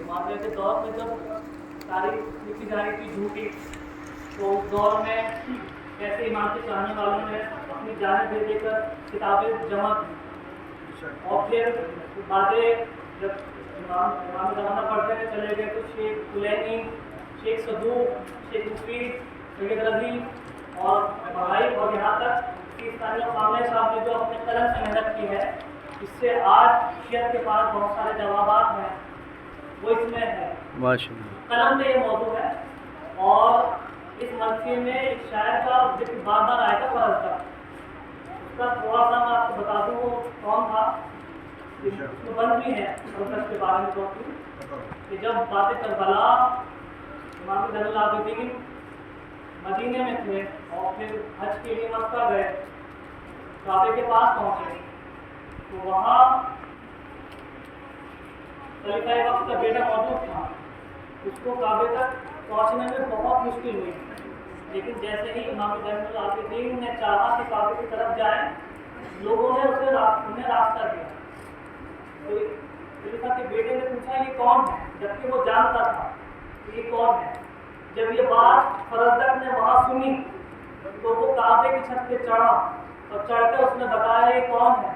معاویہ کے دور میں جب تاریخ لکھی جا رہی تھی جھوٹی، تو اس دور میں ایسے امام کے چاہنے والوں نے اپنی جانیں دے دے کر کتابیں جمع کی، اور پھر بعدیں جب امام زمانہ پڑھتے ہوئے چلے گئے تو شیخ کلینی، شیخ صدوق، شیخ مفید، سید رضی اور بھائی، اور یہاں تک کہ سامنے صاحب نے جو اپنے قلم سے محنت کی ہے، اس سے آج شیعہ کے پاس بہت سارے جوابات ہیں، وہ اس میں ہے، قلم پہ یہ موضوع ہے۔ اور اس مرثیے میں ایک شاعر کا ذکر بار بار آئے گا فرض کا، اس کا تھوڑا سا میں آپ کو بتا دوں وہ کون تھا، اس میں بند بھی ہے فرض کے بارے میں تو کہ جب بات کربلا امام زین العابدین مدینے میں تھے اور پھر حج کے لیے مکہ گئے، کعبے کے پاس پہنچے تو وہاں خلیفہ وقت کا بیٹا موجود تھا، اس کو کعبے تک پہنچنے میں بہت مشکل ہوئی، لیکن جیسے ہی امام زین العابدین نے چاہا کہ کعبے کی طرف جائیں، لوگوں نے انہیں راستہ دیا۔ تو خلیفہ کے بیٹے نے پوچھا یہ کون ہے، جبکہ وہ جانتا تھا کہ یہ کون ہے۔ جب یہ بات فرزدق نے وہاں سنی تو وہ کعبے کی چھت پہ چڑھا اور چڑھ کر اس نے بتایا یہ کون ہے،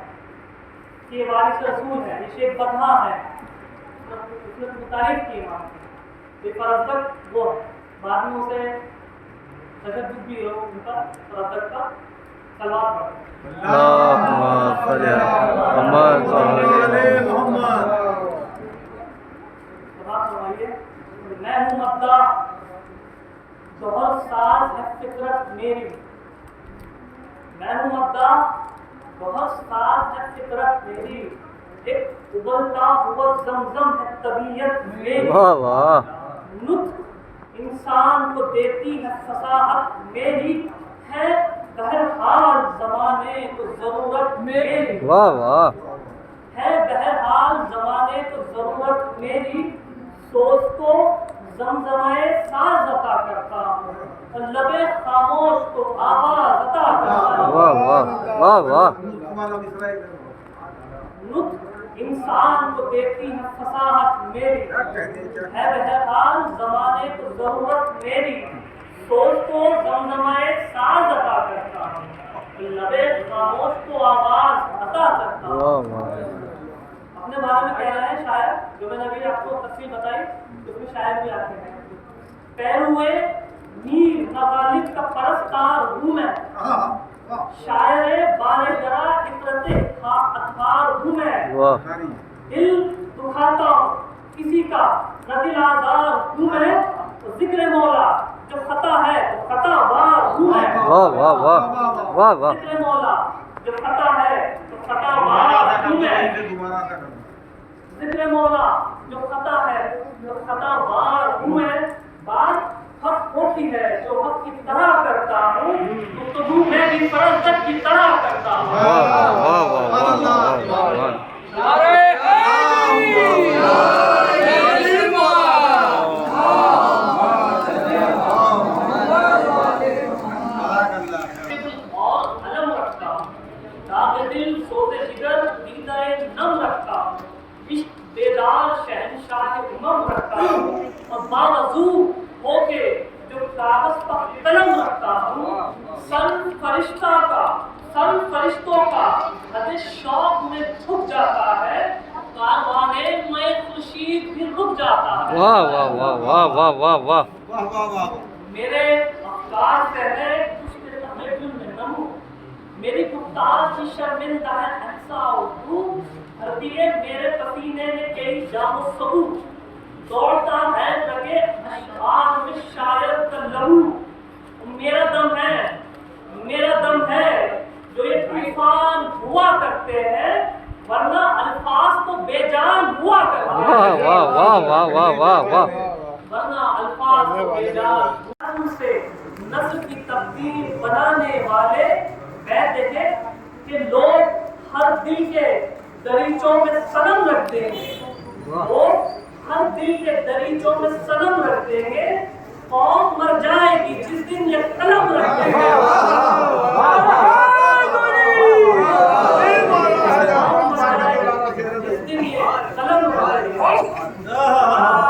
کہ یہ وارث رسول ہے، یہ شیخ بدھا ہے، اس نے تعریف کی امام کی، یہ فرزدق وہ ہے۔ بعد میں اسے تشدد بھی ہو ان کا فرزدق کا صلوات پڑھے۔ اللہم صلی علی محمد۔ میں ہوں مدہ بہت ساز ہے فطرت میری، میں ہوں مدہ بہت ساز ہے فطرت میری، ایک ابلتا ہوا زمزم ہے طبیعت میری، واہ واہ، نطق انسان کو دیتی ہے فصاحت میری، ہے بہرحال زمانے کو ضرورت میری، واہ واہ، ہے بہرحال زمانے کو ضرورت میری، سوز کو زمزمائے ساز عطا کرتا ہوں اور لبے خاموش کو آواز عطا کرتا ہوں۔ واہ واہ واہ واہ، نطق انسان کو دیتی ہے فصاحت میری، ہے بہرحال زمانے کو ضرورت میری، سوز کو زمزمائے ساز عطا کرتا ہوں، لبے خاموش کو آواز عطا کرتا ہوں۔ واہ واہ، اپنے بارے میں کہہ رہے ہیں شاعر، جو میں نے ابھی آپ کو تفصیل بتائی اس میں شاعر بھی آتے ہیں۔ پیروے میر مغالب کا پرستار ہوں میں، شاعر بارگرا عبرت اطہار ہوں میں، دل دکھاتا ہوں کسی کا نہ دل آزار ہوں میں، ذکر مولا جو خطا ہے تو خطا وار ہوں میں، واہ واہ واہ واہ واہ، ذکر مولا جو خطا ہے تو خطا وار ہوں میں، ذکر مولا جو خطا ہے جو خطا وار ہوں میں، بات حق ہوتی ہے جو حق کی طرح کرتا ہوں، گفتگو میں بھی فرزدق کی طرح کرتا ہوں۔ واہ واہ واہ واہ واہ واہ واہ، اور علم رکھتا ہوں، داغ دل سوز جگر دیدہ نم رکھتا ہوں، عشق بیدار شہنشاہ امم رکھتا ہوں، اور باوضو ہو کے جو کاغذ پر قلم رکھتا ہوں، سن فرشتوں کا حد شوق میں جھک جاتا ہے، کاروانے میں خورشید بھی رک جاتا ہے۔ واہ واہ واہ واہ واہ واہ واہ، میرے افکار سے ہے کچھ کے تحجن میں نمو، میری گفتار کی شرمندہ ہے احسا اردو، ہر دیے میرے پسینے میں کئی جام و سبو، دوڑتا ہے لگے اشعار میں شاعر کا لہو، میرا دم ہے جو یہ طوفان ہوا کرتے ہیں، ورنہ الفاظ تو بے جان ہوا کرتے ہیں۔ واہ واہ واہ واہ واہ واہ واہ، ورنہ الفاظ کو بے جان سے نسل کی تبدیل بنانے والے بیت ہے کہ لوگ ہر دل کے دریچوں میں صنم رکھ دیں گے، لوگ ہر دل کے دریچوں میں صنم رکھ دیں گے، قوم مر جائے گی جس دن یہ قلم رکھ دیں گے۔ جس دن یہ قلم رکھ دیں گے۔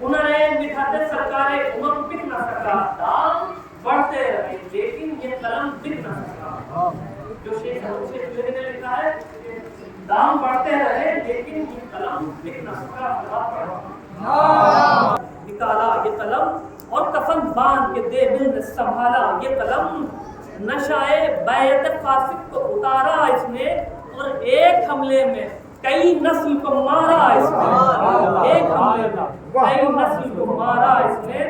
انہیں مٹھاتے سرکار عمر بک نہ سکا، دام بڑھتے رہے لیکن یہ قلم بک نہ سکا. جو شیخ نے لکھا ہے دام بڑھتے رہے لیکن یہ قلم بک نہ سکا. نکالا یہ قلم اور کفن باندھ کے دے دل نے سنبھالا یہ قلم. نشائے بیعت فاسق کو اتارا اس نے اور ایک حملے میں کئی نسل کو مارا اس نے. ایک حملے میں کئی نسل کو مارا اس نے.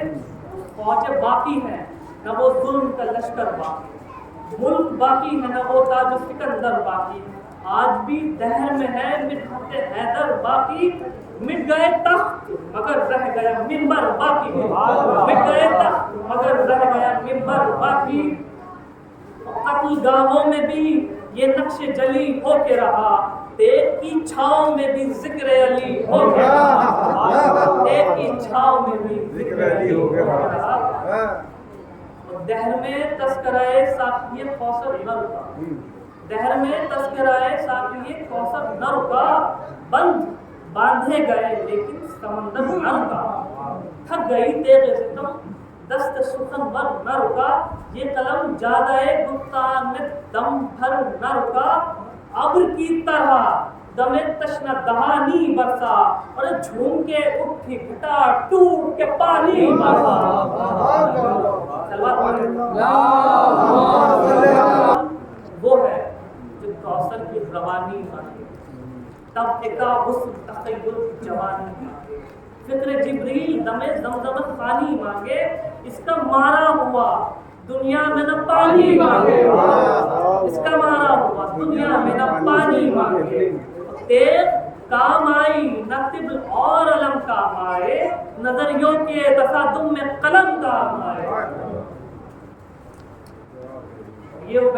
فوجیں باقی ہیں نہ وہ ظلم کا لشکر باقی، ملک باقی ہے نہ وہ تاج و سکندر باقی. آج بھی دہر میں ہے مدحت حیدر باقی. مٹ گئے تخت مگر رہ گیا منبر باقی. مٹ گئے تخت مگر رہ گیا منبر باقی. قتل گاہوں میں بھی یہ نقش جلی ہو کے رہا، ایک کی چھاؤں میں بھی ذکر علی ہو کے رہا. ایک کی چھاؤں میں بھی ذکر علی ہو کے رہا. دہر میں تذکرہ ساقی کوثر نہ رکا، دہر میں تذکرہ ساقی کوثر نہ رکا. بند باندھے گئے لیکن سمندر نہ رکا. تھک گئی تیغ ستم دست سخن ور نہ رکا. یہ قلم جادہ گفتار میں دم بھر نہ رکا. ابر کی طرح دم تشنہ دہانی برسا اور جھوم کے اٹھی گھٹا ٹوٹ کے پانی برسا. وہ ہے جو کوثر کی روانی مانگے، تب ایکا حسن تخیل جوانی مانگے. فکر جبریل دم زمزم پانی مانگے، اس کا مارا ہوا دنیا میں نہ پانی مانگے. اس کا مارا ہوا دنیا میں نہ پانی مانگے. تیغ کام آئی نہ طبل اور علم کام آئے، نظریوں کے تصادم میں قلم کام آئے. یہ وہ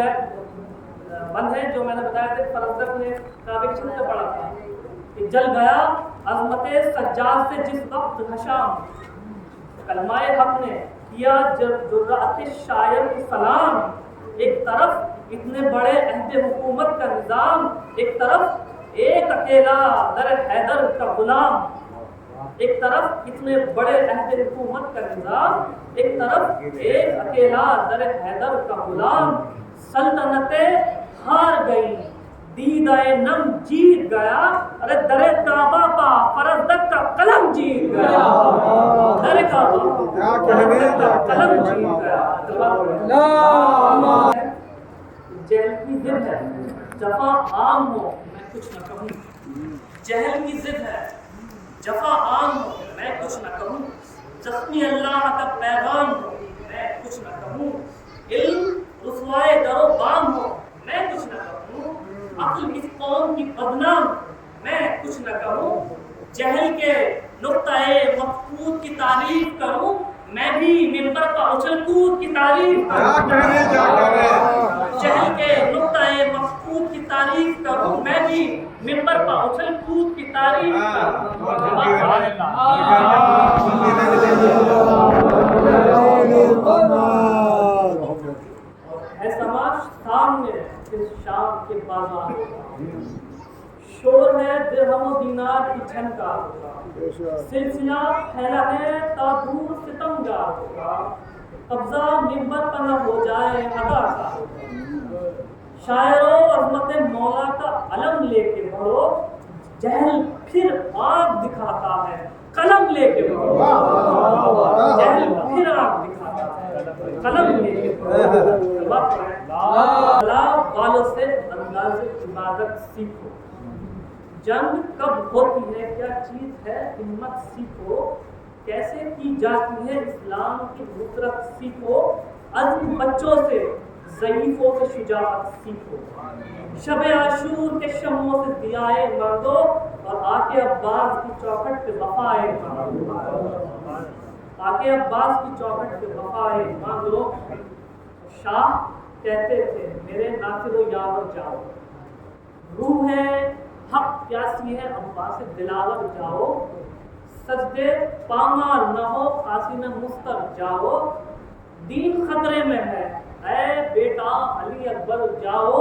بند ہے جو میں نے بتایا تھا فرزدق نے کعبے کے چھت پہ پڑھا تھا کہ جل گیا عظمت سجاد سے جس وقت حشام. کلمہ حق نے کیا جرأت شاعر کو سلام. ایک طرف اتنے بڑے عہد حکومت کا نظام، ایک طرف ایک اکیلا در حیدر کا غلام. ایک طرف اتنے بڑے عہد حکومت کا نظام، ایک طرف ایک اکیلا در حیدر کا غلام. سلطنتیں ہار گئی دیدہ نم جیت گیا، ارے در کعبہ پا فرزدق کا قلم جیت گیا. در کعبہ فرزدق کا قلم جیت گیا. جہل کی ضد ہے جفا عام ہو میں کچھ نہ کہوں. جہل کی ضد ہے جفا عام ہو میں کچھ نہ کہوں. زخمی اللہ کا پیغام ہو میں کچھ نہ کہوں. علم رسوائے در و بام ہو میں کچھ نہ کہوں. عقل اس قوم کی بدنام میں کچھ نہ کہوں. جہل کے نقطۂ مفقود کی تعریف کروں میں بھی منبر پر اچھل کود کی تعریف کروں. جہل کے نقطۂ مفقود کی تعریف کروں میں بھی منبر پر اچھل کود کی تعریف کروں. ہے سماج سامنے شام کے بازار شور ہے درہم و دینار کی جھنکار ہوگا. سلسلہ پھیلا ہے تا دور ستمگار ہوگا. قبضہ منبر پر نہ ہو جائے ادا کا ہوگا. شاعروں عظمت مولا کا علم لے کے بڑھو، جہل پھر آگ دکھاتا ہے قلم لے کے بڑھو. جہل پھر آگ دکھاتا ہے قلم لے کے بڑھو. اللہ والوں سے انداز عبادت سیکھو. جنگ کب ہوتی ہے کیا چیز ہے ہمت سیکھو. کیسے کی جاتی ہے اسلام کی نصرت سیکھو. عزم بچوں سے ضعیفوں سے شجاعت سیکھو. شب عاشور کے شمعوں سے دیائے مردو اور آقے عباس کی چوکھٹ پہ وفائے مانگو. آقے عباس کی چوکھٹ پہ وفائے مانگو. شاہ کہتے تھے میرے ناصر و یاور جاؤ، روح ہے حق پیاسی ہے عباس دلاور جاؤ. سجدے پامال نہ ہو قاسم مستر جاؤ. دین خطرے میں ہے اے بیٹا علی اکبر جاؤ.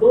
2